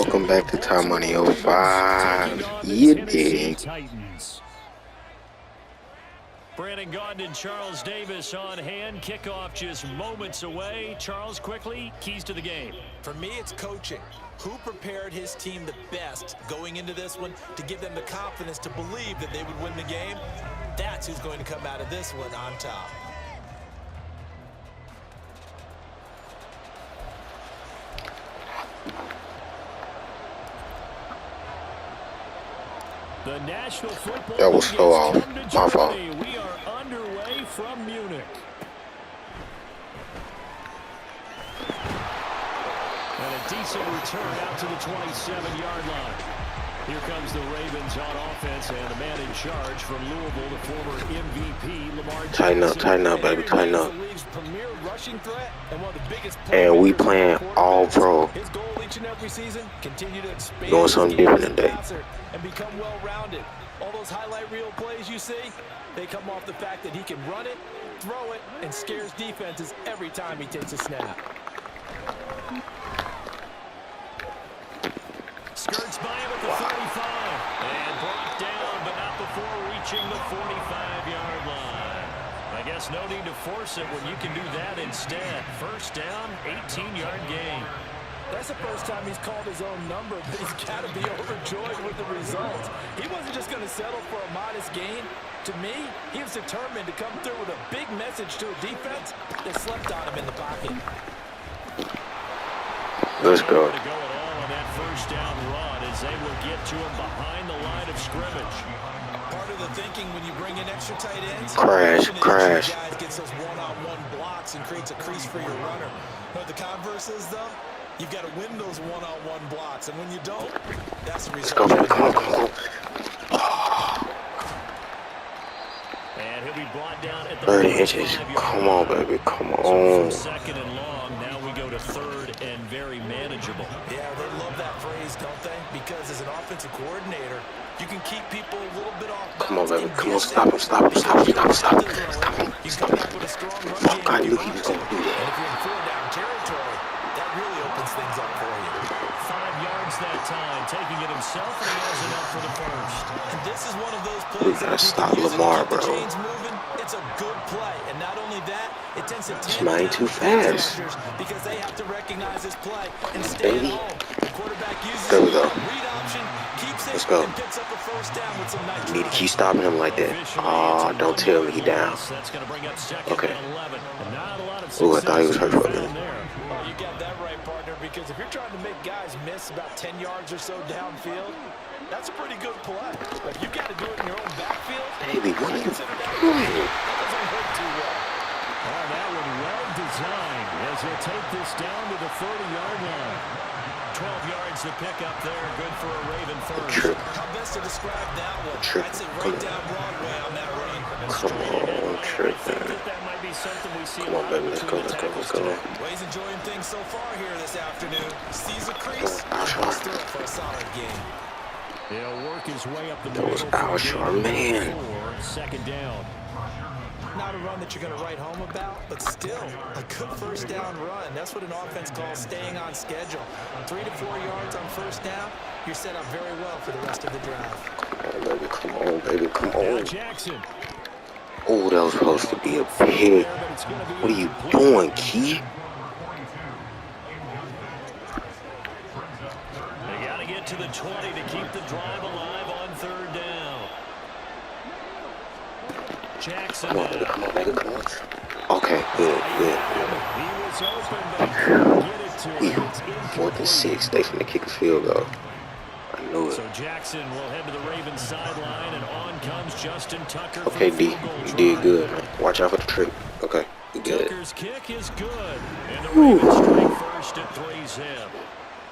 Welcome back to Time Money 05. You dig. Brandon Gaudin and Charles Davis on hand. Kickoff just moments away. Charles, quickly, keys to the game. For me, it's coaching. Who prepared his team the best going into this one to give them the confidence to believe that they would win the game? That's who's going to come out of this one on top. The National Football That was so off. My fault. We are underway from Munich. And a decent return out to the 27-yard line. Here comes the Ravens on offense, and the man in charge from Louisville, the former MVP, Lamar Jackson. Tighten up, baby, tighten up. And we playing all pro. His goal each and every season, continue to expand doing something different today. And become well-rounded. All those highlight reel plays you see, they come off the fact that he can run it, throw it, and scares defenses every time he takes a snap. Skirts by him at the 45. And brought down, but not before reaching the 45-yard line. I guess no need to force it when you can do that instead. First down, 18-yard gain. That's the first time he's called his own number, but he's got to be overjoyed with the results. He wasn't just going to settle for a modest gain. To me, he was determined to come through with a big message to a defense that slept on him in the pocket. Let's go. To go at all on that first down run as they will get to him behind the line of scrimmage. Part of the thinking when you bring in extra tight ends, Crash. guys gets those one-on-one blocks and creates a crease for your runner. But the converse is, though, you've got to win those one-on-one blocks, and when you don't, that's the result. Let's go, come on. And he'll be brought down at the 30 inches. Come on, baby. Come on. So from second and long, now we go to third and very manageable. Yeah, they love that phrase, don't they? Because as an offensive coordinator, you can keep people a little bit off balance. Come on, baby. Come on, stop him. Fuck, I knew he was going to do that. And if you're in four-down territory, that really opens things up for you. 5 yards that time, taking it himself, and he has enough for the first. And this is one of those We plays gotta that stop you can use it to Lamar, keep the bro. chains moving. It's a good play, and not only that, it tends to This man ain't too fast. because they have to recognize this play and stay at home. The quarterback uses There we go. read option, keeps it, Let's go. and picks up a first down with some nice Need to keep stopping him like that. Oh, don't tell me he down. That's going to bring up second Okay. and 11. Not a lot of Ooh, I thought he was hurt for a success minute. there. Well, you got that right, partner, because if you're trying to make guys miss about 10 yards or so downfield, that's a pretty good play. But if you've got to do it in your own backfield, Baby, what are you consider that doing? that doesn't hurt too well. Oh, that one well designed as they take this down to the 30-yard line. 12 yards to pick up there. Good for a Raven first. Trick. How best to describe that one? Trick. I'd say right down Broadway on that run. Come on, Trick, man. That might be something we see. Come on, baby. Let's go. Well, he's enjoying things so far here this afternoon. Sees a crease, goes through it for a solid game. He'll work his way up the That was middle. our man. Second down. Not a run that you're going to write home about, but still a good first down run. That's what an offense calls staying on schedule. 3 to 4 yards on first down, you're set up very well for the rest of the drive. Come on, baby. Come Now on. Jackson. Oh, that was supposed to be a pick. What are you doing, Key? They got to get to the 20 to keep the drive alive on third down. Jackson. Come on, baby. Come on. Okay, good. He was open, but he couldn't get it to him. It's 4th and 6. They finna kick a field goal. I knew it. So Jackson will head to the Ravens sideline, and on comes Justin Tucker. Okay, for the D. field goal You try. did good, man. Watch out for the trick. Okay, we good. Tucker's kick is good, and the Ravens strike first at 3-zip.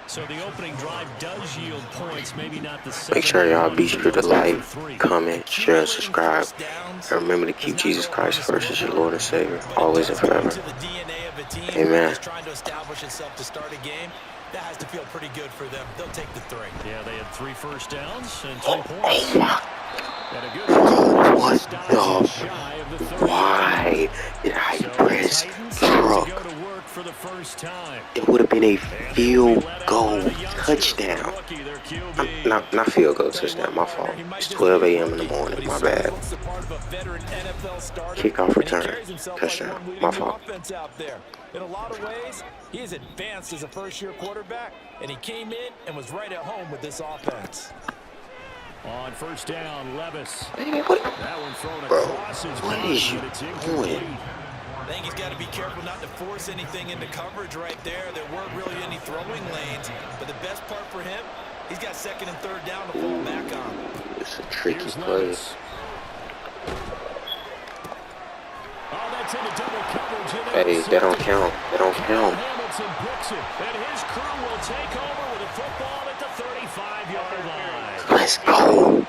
So the opening drive does yield points, maybe not the same. Make sure y'all be sure to like, comment, share, and subscribe. And remember to keep Jesus Christ first as your Lord and Savior, always and forever. Amen. Trying to establish itself to start a game. That has to feel pretty good for them. They'll take the 3. Yeah, they had 3 first downs and 3 points. Oh my. And a good What stop the? shy of the 30. Why did I So press Titans truck? go to work for the first time. It would have been a field goal touchdown. Not field goal touchdown. My fault. It's 12 a.m. in the morning. My bad. Kickoff return. Touchdown. My fault. In a lot of ways, he is advanced as a first-year quarterback, and he came in and was right at home with this offense. On first down, Levis. Baby, what? That one thrown Bro, across his what body, is you but it's doing? incomplete. I think he's got to be careful not to force anything into coverage right there. There weren't really any throwing lanes, but the best part for him, he's got second and third down to fall back on. It's a tricky play. Oh, that's into double coverage. Hey, that don't count. That don't count. Hamilton picks it, and his crew will take over with a football at the 35-yard line. Let's go.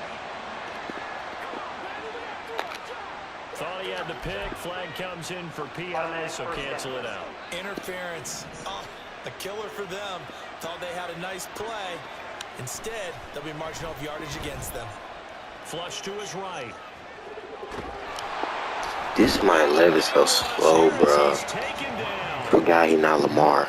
Thought he had the pick. Flag comes in for PI, so cancel it out. Interference. Oh, a killer for them. Thought they had a nice play. Instead, they'll be marching off yardage against them. Flush to his right. This might Levis so slow, bro. Forgot he not Lamar.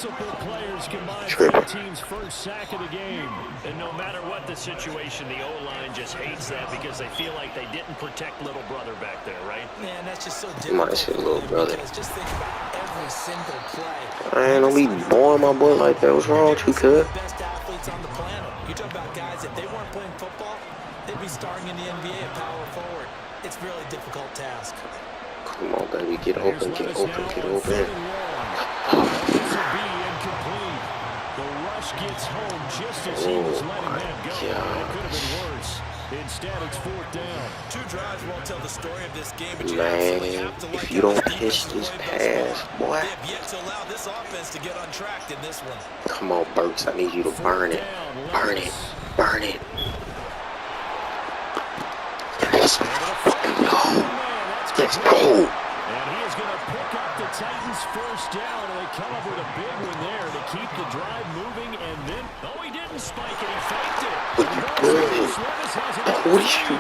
Tripping. Team's first sack of the game. And no matter what the situation, the O-line just hates that because they feel like they didn't protect little brother back there, right? Man, that's just so You might say little brother. Just think about every single play. I ain't gonna be boring my boy like that. What's wrong with you, cuz? Best athletes on the planet. You talk about guys, if they weren't playing football, they'd be starring in the NBA at power forward. It's a really difficult task. Come on, baby. Get open, get open, get open. The rush gets home just as he was letting that go. It could have been worse. Instead, it's fourth down. Two drives won't tell the story of this game, but you Man, if you don't catch this pass, boy. They have yet to allow this offense to get untracked in this one. Come on, Burks. I need you to burn it. Burn it. Burn it. Let's fucking go. Let's go. And he is going to pick up the Titans' first down, and they come up with a big one there to keep the drive moving, and then, oh, he didn't spike it, he faked it. What you doing? What is you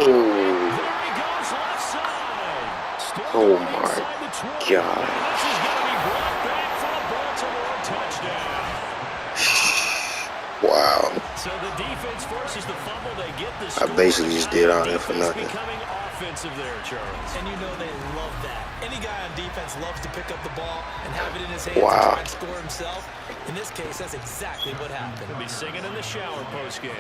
doing? There he goes left side. Still Oh going my inside the 20. God. This is going to be brought back for a Baltimore touchdown. Wow. So the defense forces the fumble, they get the I score. basically just did all that for Defense nothing. becoming offensive there, Charles. And you know they love that. Any guy on defense loves to pick up the ball and have it in his hands Wow. and try and score himself. In this case, that's exactly what happened. He'll be singing in the shower post-game.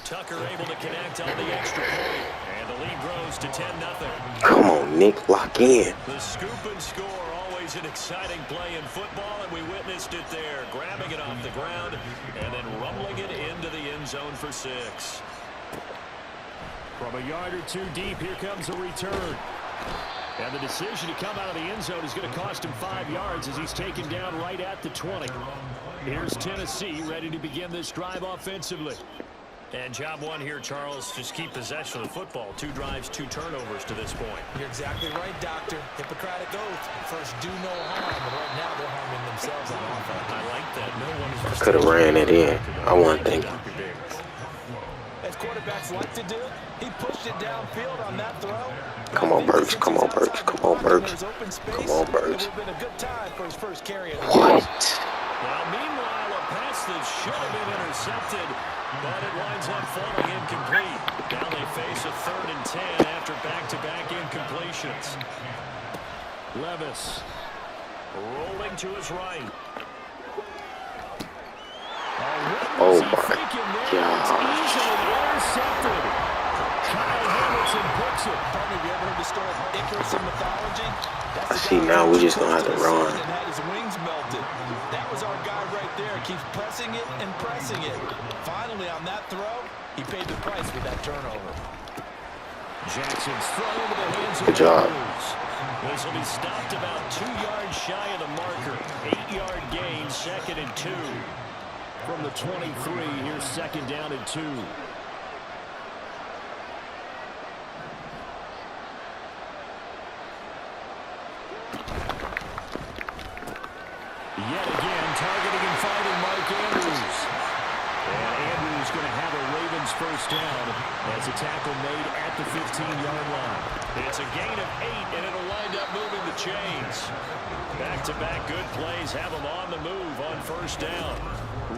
Tucker able to connect on the extra point. And the lead grows to 10-0. Come on, Nick. Lock in. The scoop and score, always an exciting play in football, and we witnessed it there. Grabbing it off the ground and then rumbling it into the end zone for 6. From a yard or two deep, here comes a return. And the decision to come out of the end zone is going to cost him 5 yards as he's taken down right at the 20. Here's Tennessee ready to begin this drive offensively. And job one here, Charles, just keep possession of the football. 2 drives, 2 turnovers to this point. You're exactly right, Doctor. Hippocratic oath. First, do no harm. But right now, they're harming themselves on offense. I like that. No one is Could have ran it in. I wasn't thinking. As quarterbacks like to do, he pushed it downfield on that throw. Come on, Burks. Come on, Burks. Come on, Burks. Come on, Burks. It would have been a good time for his first carry. What? Well, meanwhile, a pass that should have been intercepted, but it winds up falling incomplete. Now they face a 3rd and 10 after back-to-back incompletions. Levis rolling to his right. Oh, my God. Easily intercepted. Kyle Hamilton picks it. Partner, you ever heard the story of Icarus in mythology? That's I see now we're just going to have to run. and had his wings melted. That was our guy right there. Keeps pressing it and pressing it. Finally, on that throw, he paid the price with that turnover. Jackson's throw into the hands of Good job. This will be stopped about 2 yards shy of the marker. 8-yard gain, 2nd and 2. From the 23, here's 2nd down and 2. Yet again, targeting and finding Mark Andrews. And Andrews going to have a Ravens first down as a tackle made at the 15-yard line. It's a gain of 8, and it'll wind up moving the chains. Back-to-back good plays have them on the move on first down.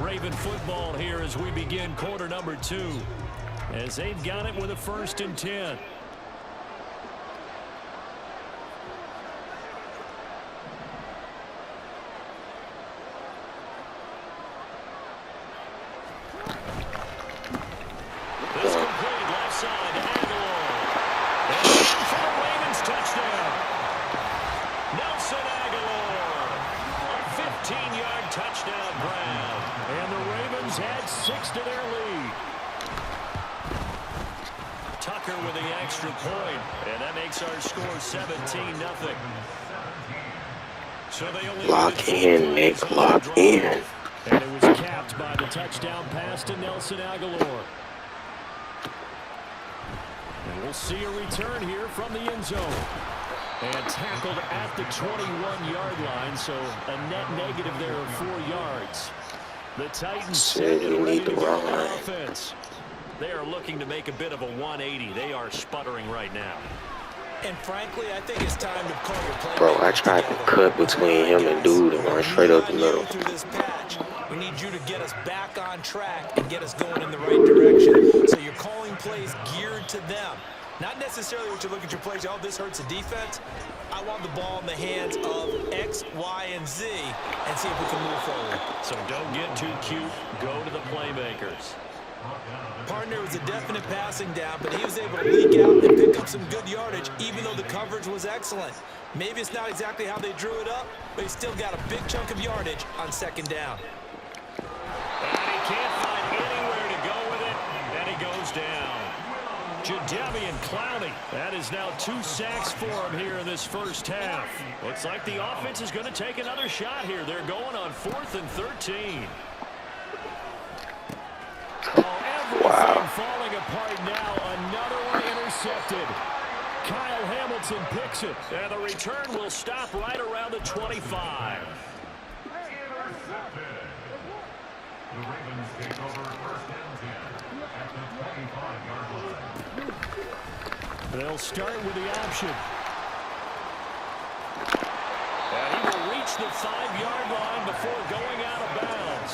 Raven football here as we begin quarter number 2, as they've got it with a 1st and 10. This complete left side to Aguilar. And for the Ravens touchdown. Nelson Aguilar. A 15-yard touchdown grab. And the Ravens add 6 to their lead. Tucker with the extra point, and that makes our score 17-0. So they only lock in, Nick, lock in. And it was capped by the touchdown pass to Nelson Aguilar. And we'll see a return here from the end zone. And tackled at the 21-yard line, so a net negative there of 4 yards. The Titans set and ready to go on offense. They are looking to make a bit of a 180. They are sputtering right now. And frankly, I think it's time to call your play. Bro, I tried to cut between him and dude and run straight up the middle. We need you to get us back on track and get us going in the right direction. So you're calling plays geared to them. Not necessarily what you look at your plays, oh, this hurts the defense. I want the ball in the hands of X, Y, and Z and see if we can move forward. So don't get too cute. Go to the playmakers. Partner was a definite passing down, but he was able to leak out and pick up some good yardage, even though the coverage was excellent. Maybe it's not exactly how they drew it up, but he still got a big chunk of yardage on 2nd down. And he can't find anywhere to go with it, and he goes down. Jadeveon Clowney. That is now 2 sacks for him here in this first half. Looks like the offense is going to take another shot here. They're going on 4th and 13. Wow. Falling apart now. Another one intercepted. Kyle Hamilton picks it. And the return will stop right around the 25. The Ravens take over 1st and 10 at the 25-yard line. They'll start with the option. And he will reach the 5-yard line before going out of bounds.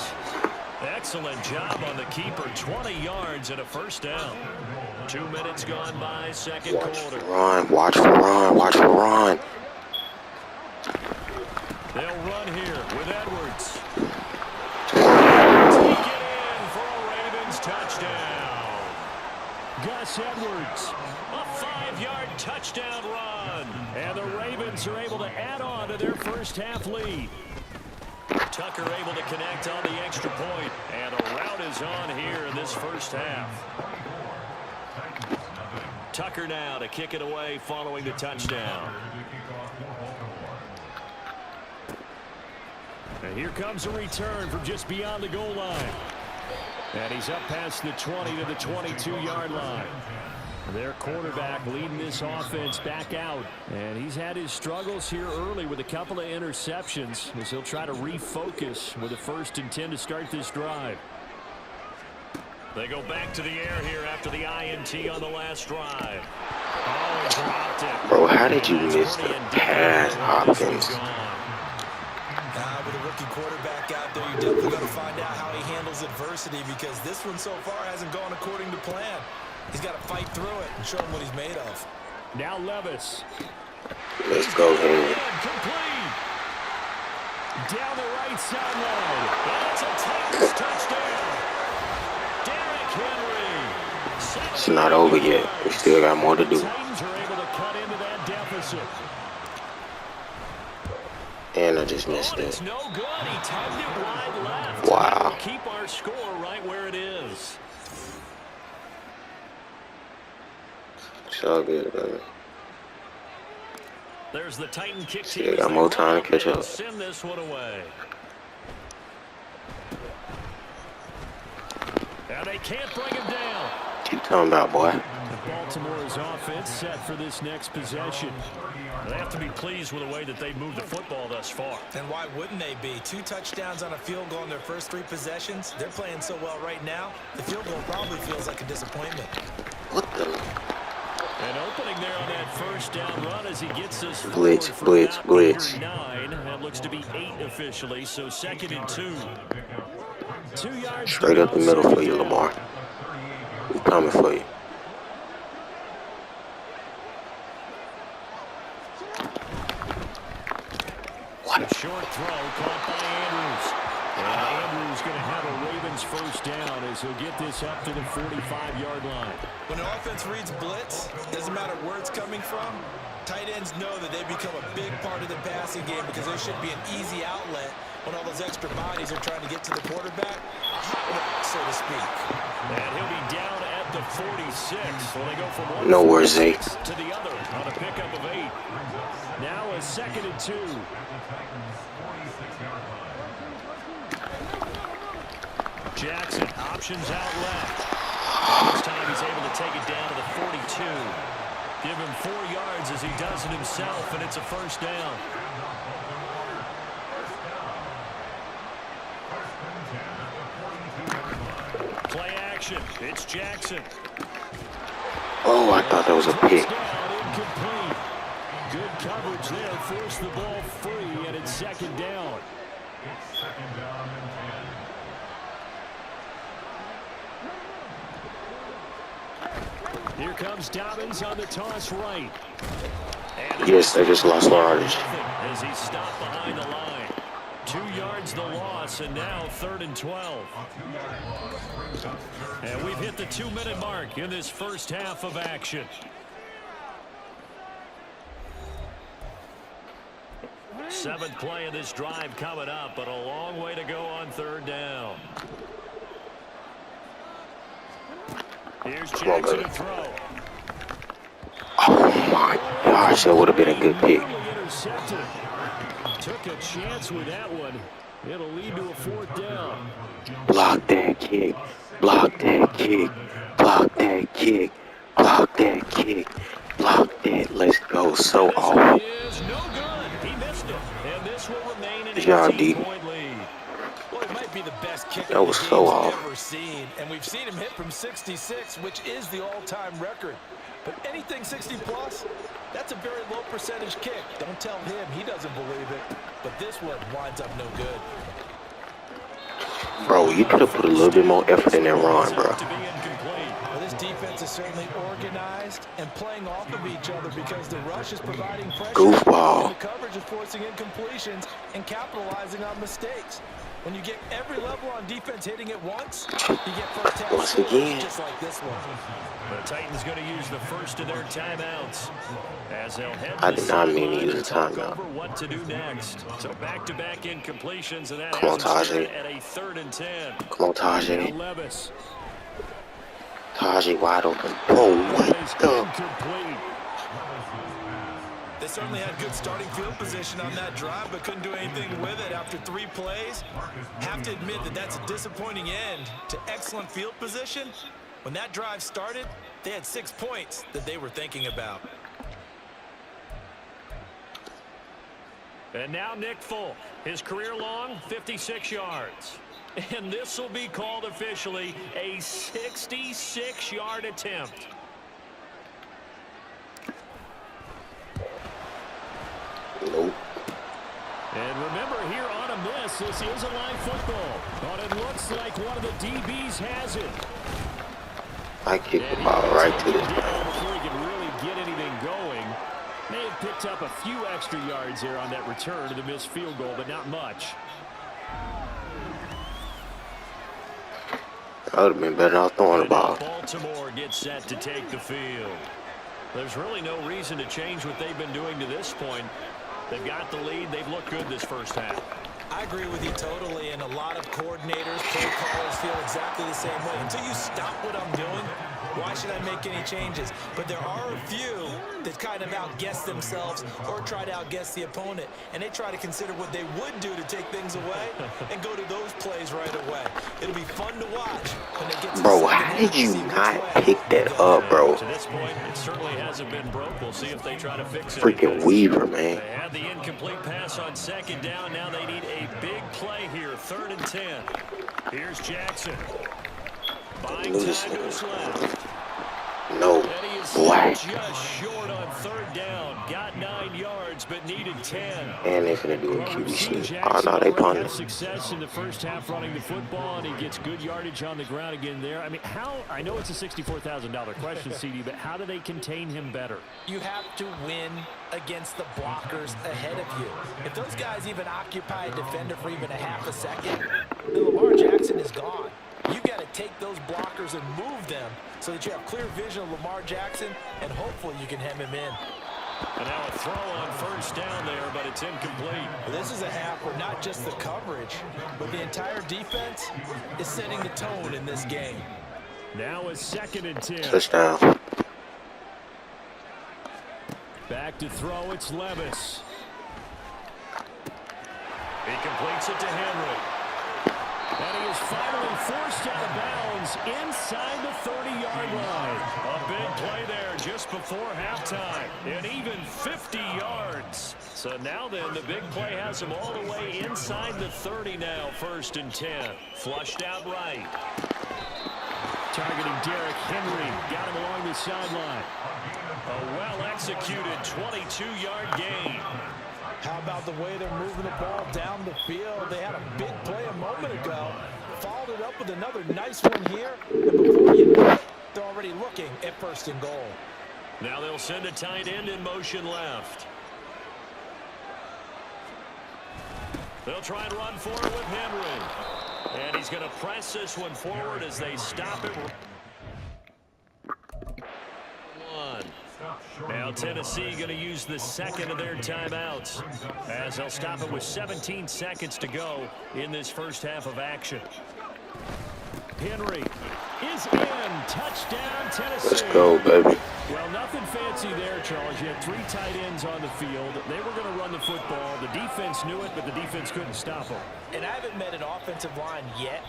Excellent job on the keeper. 20 yards and a 1st down. 2 minutes gone by, 2nd quarter. Watch for run, watch for run. They'll run here with Edwards. Take it in for a Ravens touchdown. Gus Edwards, a 5-yard touchdown run. And the Ravens are able to add on to their first half lead. Tucker able to connect on the extra point. And a route is on here in this first half. Tucker now to kick it away following the touchdown. And here comes a return from just beyond the goal line. And he's up past the 20 to the 22-yard line. Their quarterback leading this offense back out. And he's had his struggles here early with a couple of interceptions as he'll try to refocus with a 1st and 10 to start this drive. They go back to the air here after the INT on the last drive. Oh, he dropped it. Bro, how did you miss the pass, Hopkins? With a rookie quarterback out there, you're definitely going to find out how he handles adversity, because this one so far hasn't gone according to plan. He's got to fight through it and show him what he's made of. Now Levis. Let's go, Henry. Complete. Down the right sideline. That's a Titans touchdown. Derrick Henry. It's not over yet. We still got more to do. Titans are able to cut into that deficit. And I just missed it. It's no good. He tugged it wide left. Wow. Keep our score right where it is. It's all good, baby. There's the Titan kick Still team. got more time to catch up. Send this one away. And they can't bring him down. Keep talking about, boy. Baltimore Baltimore's offense set for this next possession. They have to be pleased with the way that they moved the football thus far. And why wouldn't they be? 2 touchdowns on a field goal in their first 3 possessions. They're playing so well right now, the field goal probably feels like a disappointment. What the? An opening there on that first down run as he gets this Blitz, blitz, blitz. 9. That looks to be 8 officially, so 2nd and 2. 2 yards. Straight up the middle for you, Lamar. We coming for you. What? Short throw caught by Andrews. And Andrews going to have a Ravens first down as he'll get this up to the 45-yard line. When an offense reads blitz, doesn't matter where it's coming from, tight ends know that they become a big part of the passing game because there should be an easy outlet when all those extra bodies are trying to get to the quarterback. A hot route, so to speak. And he'll be down at the 46. Well, they go from one Nowhere, Zay. to the other on a pickup of 8. Now a 2nd and 2. Jackson options out left. This time he's able to take it down to the 42. Give him 4 yards as he does it himself, and it's a first down. Play action. It's Jackson. Oh, I thought that was a pick. Incomplete. Good coverage there. Forced the ball free, and it's 2nd down. It's 2nd down and 10. Here comes Dobbins on the toss right. And Yes, they just lost large. as he stopped behind the line. 2 yards the loss, and now 3rd and 12. And we've hit the 2-minute mark in this first half of action. Seventh play of this drive coming up, but a long way to go on 3rd down. Here's Jackson to throw. Oh my gosh, that would have been a good pick. Intercepted. Took a chance with that one. It'll lead to a 4th down. Block that kick. Block that kick. Block that kick. Block that kick. Block that. Let's go. So off. Is no good. He missed it. And this will remain an Good job, D. 18-point lead. Well, it might be the best kick That was so off. we've ever seen. And we've seen him hit from 66, which is the all-time record. But anything 60-plus, that's a very low percentage kick. Don't tell him he doesn't believe it. But this one winds up no good. Bro, you could have put a little bit more effort in that run, bro. To be incomplete. Well, this defense is certainly organized and playing off of each other because the rush is providing pressure. Goofball. And the coverage is forcing incompletions and capitalizing on mistakes. When you get every level on defense hitting it once, you get first half Once scores again. just like this one. The Titans going to use the first of their timeouts as they'll head I to did not mean to sideline use a and talk timeout. over what to do next. So back-to-back incompletions, and that Come on, has him Tajay. at a 3rd and 10. Come on, Tajay. Levis. Tajay wide open. Oh, what the? Incomplete. They certainly had good starting field position on that drive, but couldn't do anything with it after 3 plays. Have to admit that that's a disappointing end to excellent field position. When that drive started, they had 6 points that they were thinking about. And now Nick Folk, his career long 56 yards. And this will be called officially a 66-yard attempt. Nope. And remember, here on a miss, this is a live football. But it looks like one of the DBs has it. I kicked the ball right to this man. Before he can really get anything going. May have picked up a few extra yards there on that return to the missed field goal, but not much. That would have been better off throwing the ball. Baltimore gets set to take the field. There's really no reason to change what they've been doing to this point. They've got the lead. They've looked good this first half. I agree with you totally, and a lot of coordinators, play callers feel exactly the same way. Until you stop what I'm doing, Why should I make any changes? But there are a few that kind of outguess themselves or try to outguess the opponent, and they try to consider what they would do to take things away and go to those plays right away. It'll be fun to watch when they get to Bro, the second how half did you to see which not way pick that they'll go. up, bro? To this point, it certainly hasn't been broke. We'll see if they try to fix it. Freaking Weaver, man. They had the incomplete pass on second down. Now they need a big play here. 3rd and 10. Here's Jackson. Buying time to his left. No, And he is boy. just short on 3rd down. Got 9 yards, but needed 10. And they finna do a Well, QB we've seen sneak. Oh, Jackson no, they already punted. have success in the first half running the football, and he gets good yardage on the ground again there. I mean, I know it's a $64,000 question, CD, but how do they contain him better? You have to win against the blockers ahead of you. If those guys even occupy a defender for even a half a second, then Lamar Jackson is gone. You've got to take those blockers and move them so that you have clear vision of Lamar Jackson, and hopefully you can hem him in. And now a throw on 1st down there, but it's incomplete. This is a half where not just the coverage, but the entire defense is setting the tone in this game. Now a 2nd and 10. Touchdown. Back to throw, it's Levis. He completes it to Henry. And he is finally forced out of bounds inside the 30-yard line. A big play there just before halftime. And even 50 yards. So now then, the big play has him all the way inside the 30 now. 1st and 10. Flushed out right. Targeting Derrick Henry. Got him along the sideline. A well-executed 22-yard gain. How about the way they're moving the ball down the field? They had a big play a moment ago. Followed it up with another nice one here. And before you know it, they're already looking at 1st and goal. Now they'll send a tight end in motion left. They'll try and run for it with Henry. And he's going to press this one forward as they stop it. Now Tennessee going to use the 2nd of their timeouts as they'll stop it with 17 seconds to go in this first half of action. Henry is in. Touchdown, Tennessee. Let's go, baby. Well, nothing fancy there, Charles. You had 3 tight ends on the field. They were going to run the football. The defense knew it, but the defense couldn't stop them. And I haven't met an offensive line yet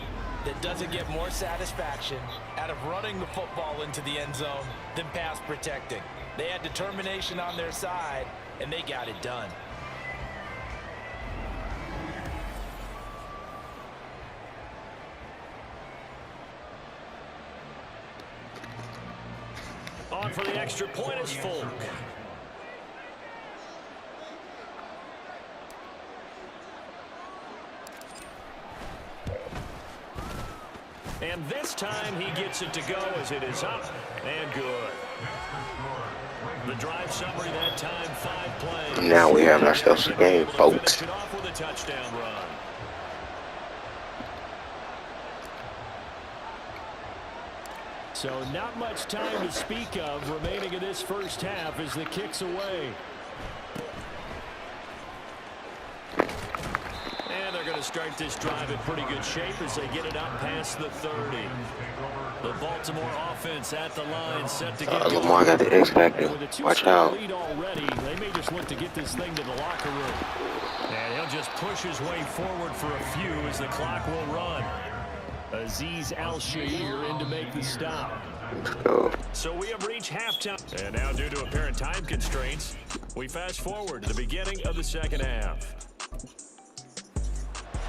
that doesn't get more satisfaction out of running the football into the end zone than pass protecting. They had determination on their side, and they got it done. On for the extra point is Folk. And this time he gets it to go as it is up and good. The drive summary that time, 5 plays. Now we have ourselves a game, folks. Finish it off with a touchdown run. So not much time to speak of remaining in this first half as the kick's away. And they're going to start this drive in pretty good shape as they get it up past the 30. The Baltimore offense at the line set to get Lamar got the X factor. Watch out. lead already. They may just look to get this thing to the locker room. And he'll just push his way forward for a few as the clock will run. Azeez Al-Shaair in to make the stop. Let's go. So we have reached halftime. And now due to apparent time constraints, we fast forward to the beginning of the second half.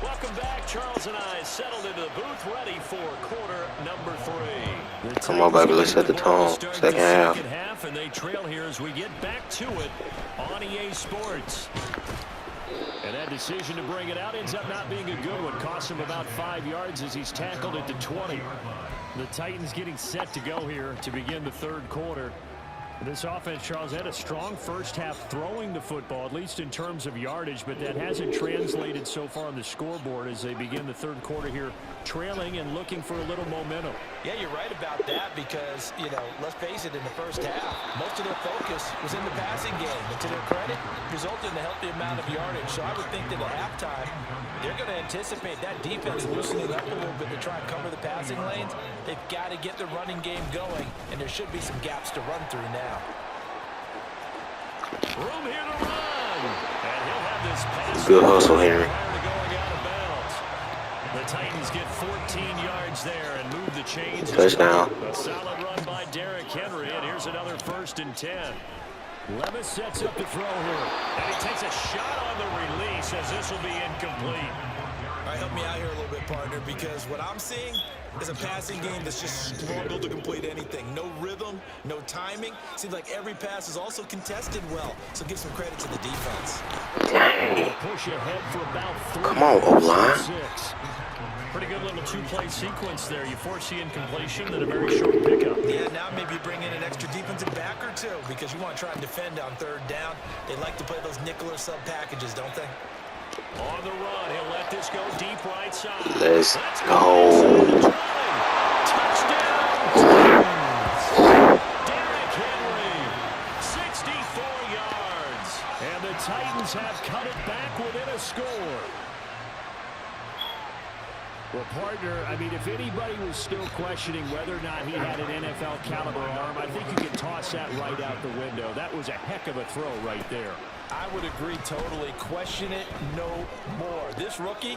Welcome back. Charles and I settled into the booth ready for quarter number 3. Come on, baby. Let's set the tone. Second half. And they trail here as we get back to it on EA Sports. And that decision to bring it out ends up not being a good one. Cost him about 5 yards as he's tackled at the 20. The Titans getting set to go here to begin the third quarter. This offense, Charles, had a strong first half throwing the football, at least in terms of yardage, but that hasn't translated so far on the scoreboard as they begin the third quarter here, trailing and looking for a little momentum. Yeah, you're right about that because, you know, let's face it, in the first half, most of their focus was in the passing game. And to their credit, resulted in a healthy amount of yardage. So I would think that at halftime, they're going to anticipate that defense loosening up a little bit to try and cover the passing lanes. They've got to get the running game going, and there should be some gaps to run through now. Room here to run. And he'll have this pass. Good hustle, Henry. The Titans get 14 yards there and move the chains. Touchdown. A solid run by Derrick Henry, and here's another 1st and 10. Levis sets up the throw here, and he takes a shot on the release as this will be incomplete. All right, help me out here a little bit, partner, because what I'm seeing is a passing game that's just struggled to complete anything. No rhythm, no timing. Seems like every pass is also contested well, so give some credit to the defense. Dang. Push ahead for about 3. Come on, O-line. Pretty good little 2-play sequence there. You force the incompletion and a very short pickup. Yeah, now maybe you bring in an extra defensive back or two because you want to try and defend on 3rd down. They like to play those nickel or sub packages, don't they? On the run, he'll let this go deep right side. Let's go. Touchdown. Derrick Henry, 64 yards. And the Titans have cut it back within a score. Well, partner, I mean, if anybody was still questioning whether or not he had an NFL caliber arm, I think you can toss that right out the window. That was a heck of a throw right there. I would agree totally. Question it no more. This rookie,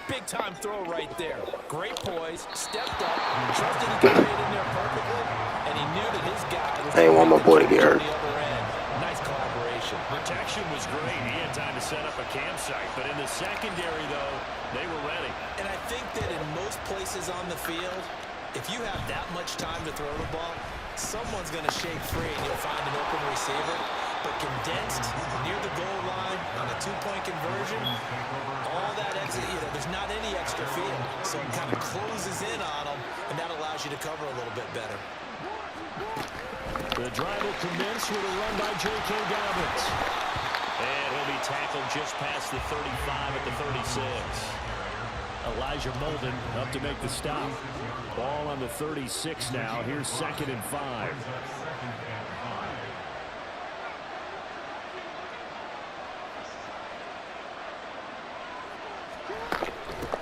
big-time throw right there. Great poise, stepped up, trusted he could get in there perfectly, and he knew that his guy was I ain't want my boy to get hurt. on the other end. Nice collaboration. Protection was great. He had time to set up a campsite, but in the secondary, though, they were ready. And I think that in most places on the field, if you have that much time to throw the ball, someone's going to shake free and you'll find an open receiver. But condensed, near the goal line, on a 2-point conversion, all that extra, there's not any extra field. So it kind of closes in on them, and that allows you to cover a little bit better. The drive will commence with a run by J.K. Dobbins. And he'll be tackled just past the 35 at the 36. Elijah Molden up to make the stop. Ball on the 36 now. Here's 2nd and 5.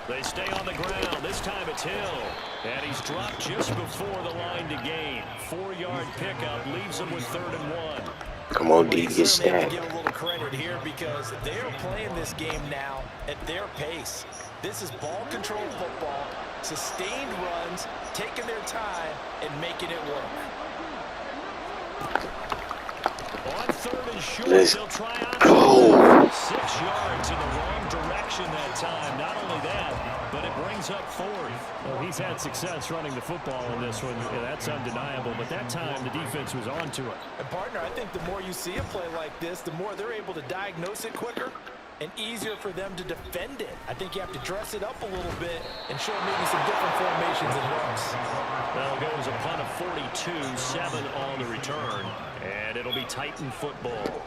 They stay on the ground. This time it's Hill. And he's dropped just before the line to gain. 4-yard pickup leaves him with 3rd and 1. Come on, D, get stacked. Give a little credit here because they are playing this game now at their pace. This is ball control football, sustained runs, taking their time and making it work. On 3rd and short, Let's they'll try out go. 6 yards in the wrong direction that time. Not only that, but it brings up 4th. Well, he's had success running the football in this one. Yeah, that's undeniable. But that time, the defense was onto it. And partner, I think the more you see a play like this, the more they're able to diagnose it quicker and easier for them to defend it. I think you have to dress it up a little bit and show maybe some different formations and looks. Well, it goes a punt of 42, 7 on the return. And it'll be Titan football.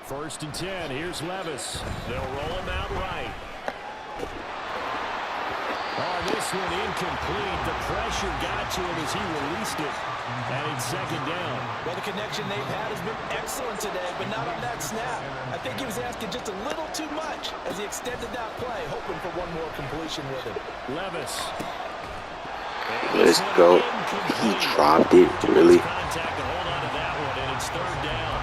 1st and 10. Here's Levis. They'll roll him out right. Oh, this one incomplete. The pressure got to him as he released it. And it's 2nd down. Well, the connection they've had has been excellent today, but not on that snap. I think he was asking just a little too much as he extended that play, hoping for one more completion with him. Levis. Let's go. He dropped it, really. Contact to hold on to that one, and it's 3rd down.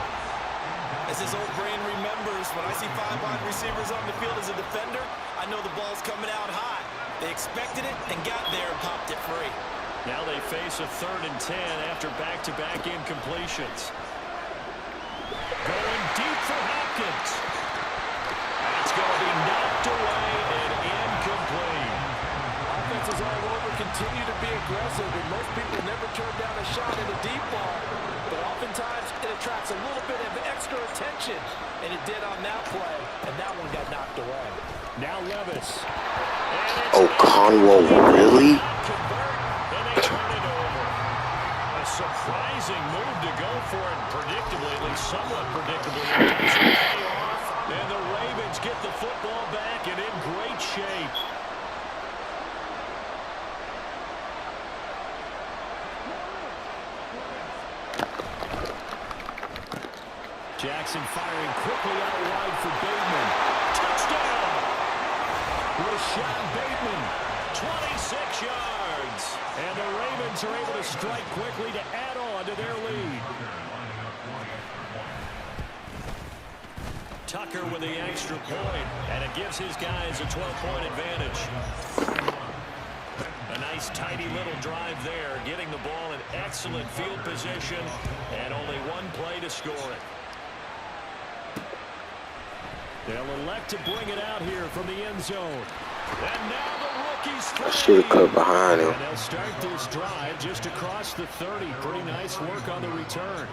As his old brain remembers, when I see 5 wide receivers on the field as a defender, I know the ball's coming out high. They expected it and got there and popped it free. Now they face a 3rd and 10 after back-to-back incompletions. Going deep for Hopkins. That's going to be knocked away and incomplete. Offenses all over continue to be aggressive, and most people never turn down a shot at a deep ball. But oftentimes it attracts a little bit of extra attention, and it did on that play, and that one got knocked away. Now Levis. Oh, Conwell, really? And they turn it over. A surprising move to go for it, predictably, at least somewhat predictably. It doesn't pay off, and the Ravens get the football back and in great shape. Jackson firing quickly out wide for Bateman. Touchdown! Rashad Bateman, 26 yards. And the Ravens are able to strike quickly to add on to their lead. Tucker with the extra point, and it gives his guys a 12-point advantage. A nice, tidy little drive there, getting the ball in excellent field position, and only one play to score it. They'll elect to bring it out here from the end zone. And now the rookie's I should have cut behind him. and they'll start this drive just across the 30. Pretty nice work on the return.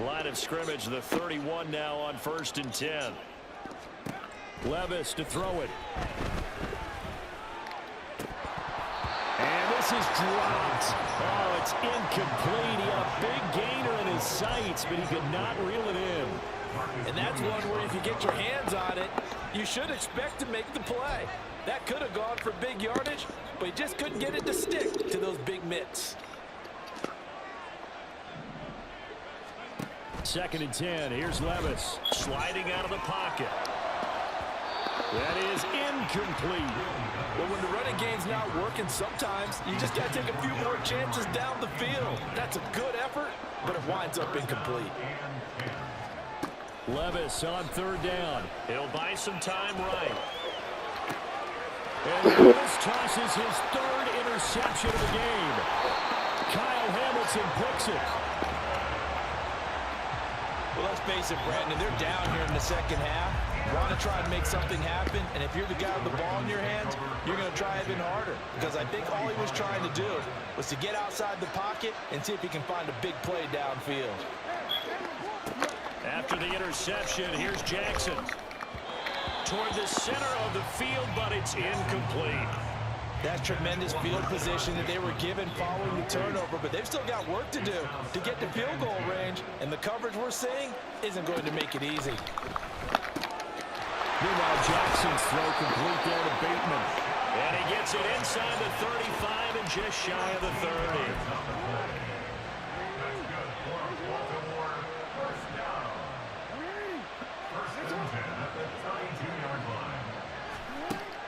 Line of scrimmage, the 31 now on 1st and 10. Levis to throw it. And this is dropped. Oh, it's incomplete. He had a big gainer in his sights, but he could not reel it in. And that's one where if you get your hands on it, you should expect to make the play. That could have gone for big yardage, but he just couldn't get it to stick to those big mitts. 2nd and 10. Here's Levis sliding out of the pocket. That is incomplete. Well, when the running game's not working, sometimes you just got to take a few more chances down the field. That's a good effort, but it winds up incomplete. Levis on 3rd down. He'll buy some time right. And Levis tosses his 3rd interception of the game. Kyle Hamilton picks it. Well, let's face it, Brandon, they're down here in the 2nd half. Want to try and make something happen, and if you're the guy with the ball in your hands, you're going to try even harder. Because I think all he was trying to do was to get outside the pocket and see if he can find a big play downfield. After the interception, here's Jackson. Toward the center of the field, but it's incomplete. That's tremendous field position that they were given following the turnover, but they've still got work to do to get to field goal range, and the coverage we're seeing isn't going to make it easy. Meanwhile, Jackson's throw complete there to Bateman. And he gets it inside the 35 and just shy of the 30.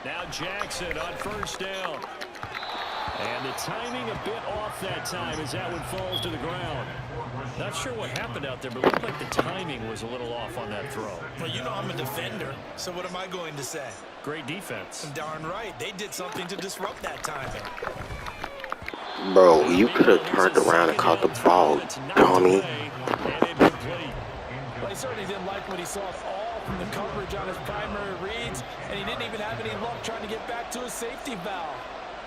Now Jackson on 1st down. And the timing a bit off that time as that one falls to the ground. Not sure what happened out there, but it looked like the timing was a little off on that throw. Well, you know I'm a defender, so what am I going to say? Great defense. Darn right. They did something to disrupt that timing. Bro, you could have turned around and caught the ball, dummy. Well, he certainly didn't like what he saw all from the coverage on his primary reads, and he didn't even have any luck trying to get back to his safety valve.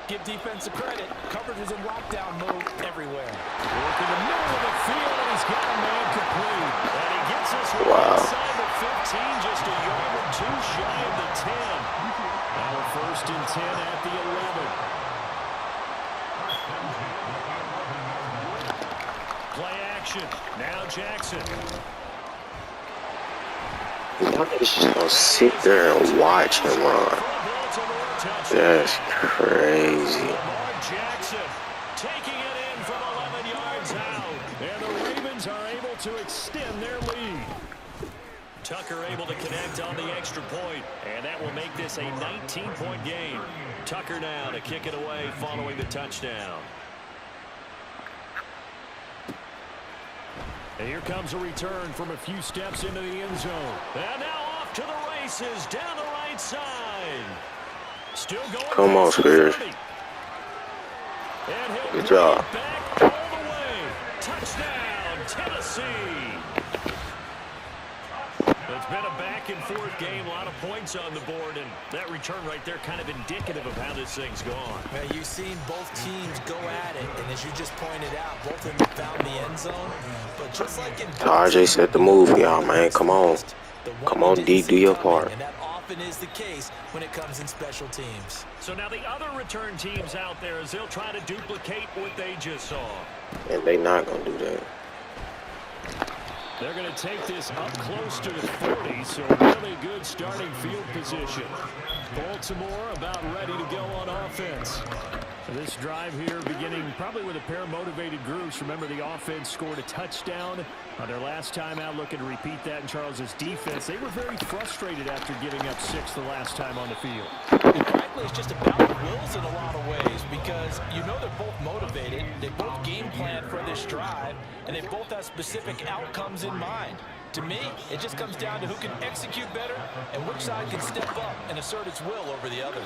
Give defense a credit. Coverage was in lockdown mode everywhere. Work in the middle of the field, and he's got a man complete. And he gets us right inside the 15, just a yard or two shy of the 10. Now 1st and 10 at the 11. Play action. Now Jackson. Y'all niggas just gonna sit there and watch him run. That's crazy. Jackson taking it in from 11 yards out. And the Ravens are able to extend their lead. Tucker able to connect on the extra point, and that will make this a 19-point game. Tucker now to kick it away following the touchdown. And here comes a return from a few steps into the end zone. And now off to the races down the right side. Still going. Come on, Spears. Good job. Back all the way. Touchdown, Tennessee. It's been a back-and-forth game, a lot of points on the board, and that return right there kind of indicative of how this thing's gone. Man, you've seen both teams go at it, and as you just pointed out, both of them found the end zone. But just like in RJ said the move, y'all, man. Come on. Come on, D, do your part. And that often is the case when it comes in special teams. So now the other return teams out there, as they'll try to duplicate what they just saw. And they not going to do that. They're going to take this up close to the 40, so really good starting field position. Baltimore about ready to go on offense. This drive here beginning probably with a pair of motivated groups. Remember, the offense scored a touchdown on their last time out. Looking to repeat that in Charles's defense. They were very frustrated after giving up 6 the last time on the field. And frankly, it's just about the wills in a lot of ways because you know they're both motivated. They both game plan for this drive, and they both have specific outcomes in mind. To me, it just comes down to who can execute better and which side can step up and assert its will over the other.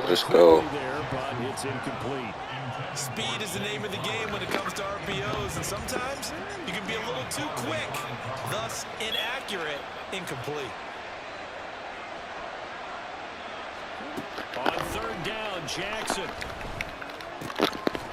Let's go. There, but it's incomplete. Speed is the name of the game when it comes to RPOs, and sometimes you can be a little too quick, thus inaccurate, incomplete. On 3rd down, Jackson.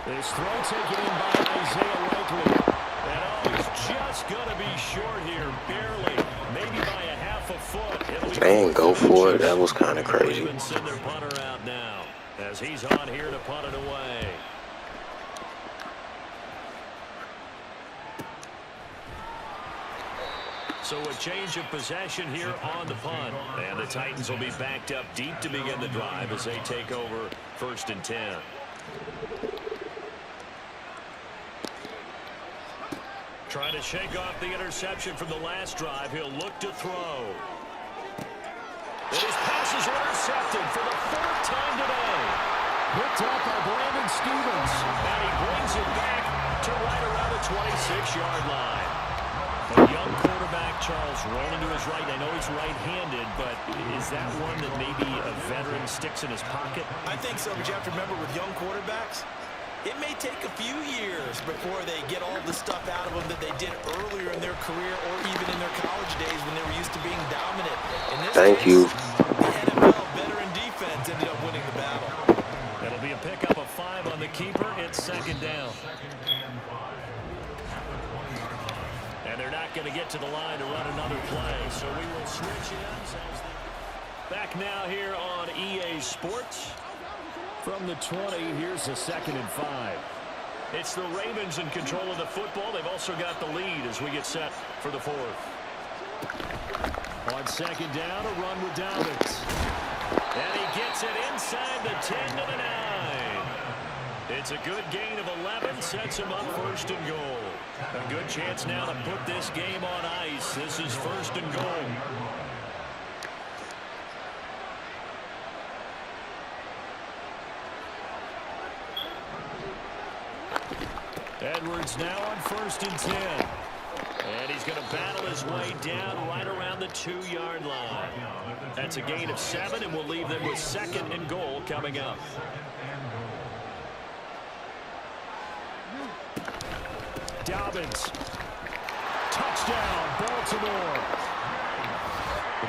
This throw taken in by Isaiah Likely. And he's just going to be short here, barely, maybe by a half a foot. They ain't go for it. That was kind of crazy. Ravens send their punter out now as he's on here to punt it away. So a change of possession here on the punt. And the Titans will be backed up deep to begin the drive as they take over 1st and 10. Trying to shake off the interception from the last drive. He'll look to throw. And his pass is intercepted for the 4th time today. Picked up by Brandon Stevens. And he brings it back to right around the 26-yard line. A young quarterback, Charles, rolling to his right. I know he's right-handed, but is that one that maybe a veteran sticks in his pocket? I think so, but you have to remember with young quarterbacks, it may take a few years before they get all the stuff out of them that they did earlier in their career or even in their college days when they were used to being dominant. In this Thank case, you. The NFL veteran defense ended up winning the battle. It'll be a pickup of 5 on the keeper. It's 2nd down. And they're not going to get to the line to run another play, so we will switch ends. Back now here on EA Sports. From the 20, here's a 2nd and 5. It's the Ravens in control of the football. They've also got the lead as we get set for the 4th. On 2nd down, a run with Dobbins. And he gets it inside the 10 to the 9. It's a good gain of 11, sets him up 1st and goal. A good chance now to put this game on ice. This is 1st and goal. Edwards now on 1st and 10. And he's going to battle his way down right around the 2-yard line. That's a gain of 7, and we'll leave them with 2nd and goal coming up. Dobbins. Touchdown, Baltimore.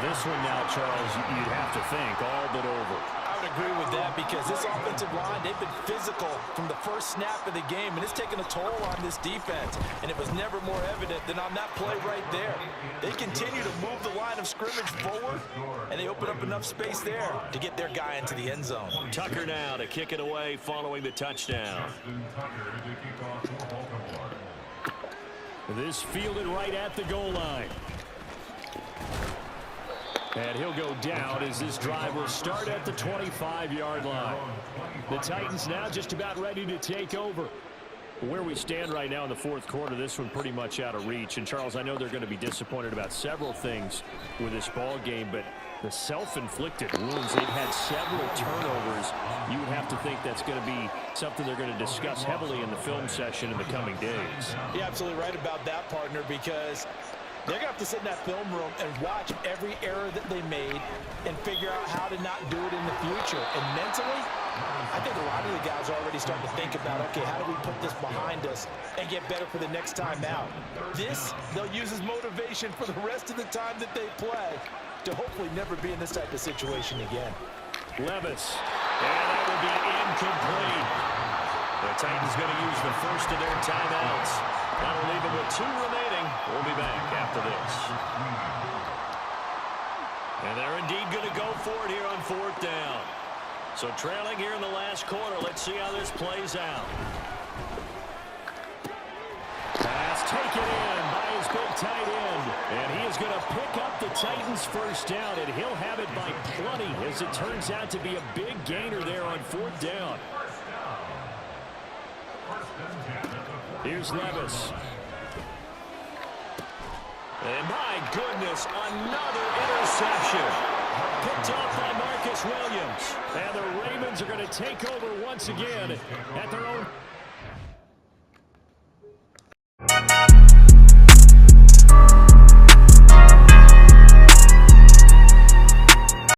This one now, Charles, you'd have to think all but over. I would agree with that because this offensive line, they've been physical from the first snap of the game, and it's taken a toll on this defense, and it was never more evident than on that play right there. They continue to move the line of scrimmage forward, and they open up enough space there to get their guy into the end zone. Tucker now to kick it away following the touchdown. This fielded right at the goal line. And he'll go down as this drive will start at the 25-yard line. The Titans now just about ready to take over. Where we stand right now in the 4th quarter, this one pretty much out of reach. And, Charles, I know they're going to be disappointed about several things with this ball game, but the self-inflicted wounds, they've had several turnovers. You would have to think that's going to be something they're going to discuss heavily in the film session in the coming days. You're absolutely right about that, partner, because they're going to have to sit in that film room and watch every error that they made and figure out how to not do it in the future. And mentally, I think a lot of the guys are already starting to think about, okay, how do we put this behind us and get better for the next time out? This, they'll use as motivation for the rest of the time that they play to hopefully never be in this type of situation again. Levis, and that will be incomplete. The Titans going to use the first of their timeouts. That'll leave them with 2 remaining. We'll be back after this. And they're indeed going to go for it here on 4th down. So trailing here in the last quarter. Let's see how this plays out. Pass taken in by his big tight end. And he is going to pick up the Titans' first down, and he'll have it by plenty as it turns out to be a big gainer there on 4th down. Here's Levis. And my goodness, another interception. Picked off by Marcus Williams. And the Ravens are going to take over once again at their own